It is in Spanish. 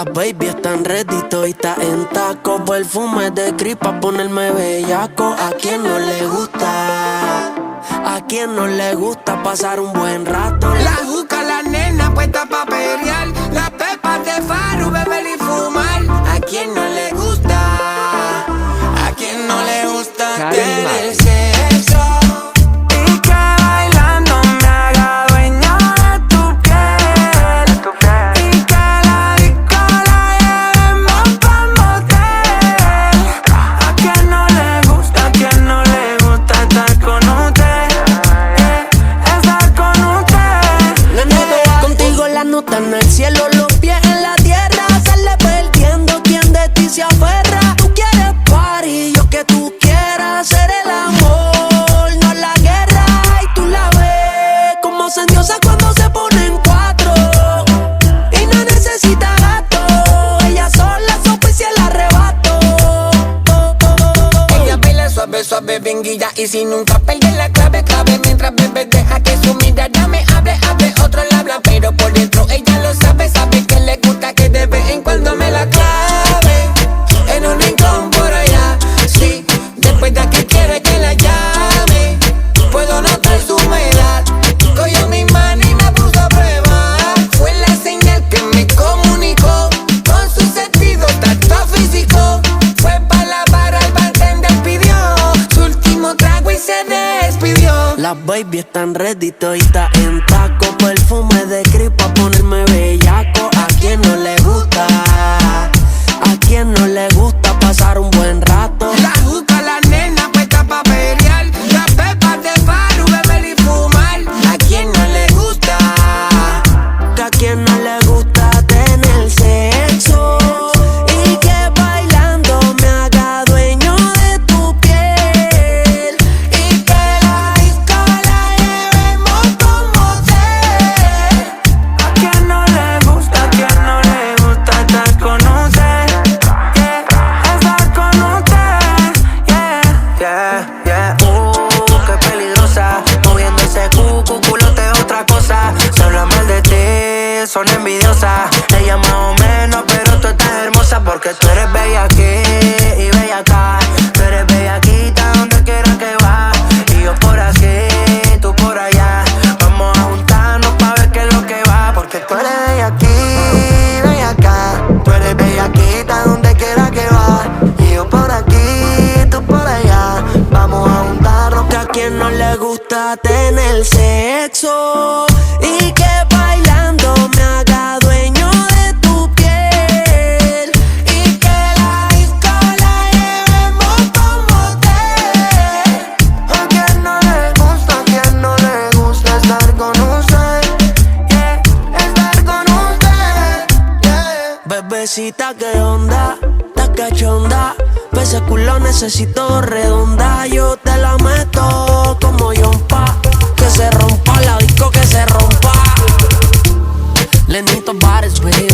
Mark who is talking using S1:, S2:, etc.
S1: Las baby están ready, todita en taco. Perfume de Cris pa' ponerme bellaco. ¿A quién no le gusta? ¿A quién no le gusta pasar un buen rato?
S2: La juca, la nena puesta pa' pelear. Las pepas de Faru, beber y fumar. ¿A quién no le gusta? ¿A quién no le gusta tener sexo? Y que bailando me haga dueño de tu piel. Y que la disco la llevemos pa'l motel. ¿A quién no le gusta? ¿A quién no le gusta estar con usted? Estar con usted.
S1: Contigo la nota en el cielo, los pies en la tierra. Sale perdiendo quien de ti se aferra. Tú quieres party, yo que tú quieras hacer el amor, no la guerra. Y tú la ves como se endiosa cuando se pone en cuatro. Y no necesita gato, ella sola sopa el arrebato.
S2: Ella baila suave, suave, bien guilla. Y si nunca pierde la clave, clave. Mientras bebe deja que su mirada me hable, hable. Otro le habla, pero por dentro ella lo sabe. Sabe que le gusta que de vez en cuando me la clave. En un rincón por allá, sí. Después de que quiere que la llame, puedo notar su humedad. Cogió mi mano y me puso a prueba. Fue la señal que me comunicó con su sentido tacto físico. Fue pa' la barra, el bartender pidió su último trago y se despidió.
S1: Las baby están ready, todita en taco. Perfume de Cris pa' ponerme bellaco. ¿A quién no le gusta? ¿A quién no le gusta pasar un buen rato?
S2: La juca, la nena puesta pa' pelear. Las pepas de Faru, beber y fumar. ¿A quién no le gusta?
S1: Que a quién no le gusta tener sexo. Y que bailando me haga dueño de tu piel.
S2: Y que la disco la llevemos como motel. ¿A quién no le gusta? ¿A quién no le gusta estar con usted? Estar con usted. Qué peligrosa. Moviendo ese culote es otra cosa. Se habla mal de ti, son envidiosas. Ella más o menos, pero tú estás hermosa. Porque tú eres bella aquí y bella acá. Tú eres bellaquita donde quiera que vas. Y yo por aquí, tú por allá. Vamos a juntarnos pa' ver qué es lo que va. Porque tú eres bella aquí, bella acá. Tú eres bellaquita donde quiera que vas. Y yo por aquí, tú por allá. Vamos a juntarnos.
S1: Que a quien no le gusta tener sexo. Y que bailando me haga dueño de tu piel.
S2: Y que la disco la llevemos como motel. ¿A quién no le gusta? ¿A quién no le gusta estar con usted? Estar con usted.
S1: Bebecita, ¿qué onda? ¿Estás cachonda? Ese culo necesito redonda. Yo te la meto como yompa. Que se rompa la disco, que se rompa. Lenito bares, baby.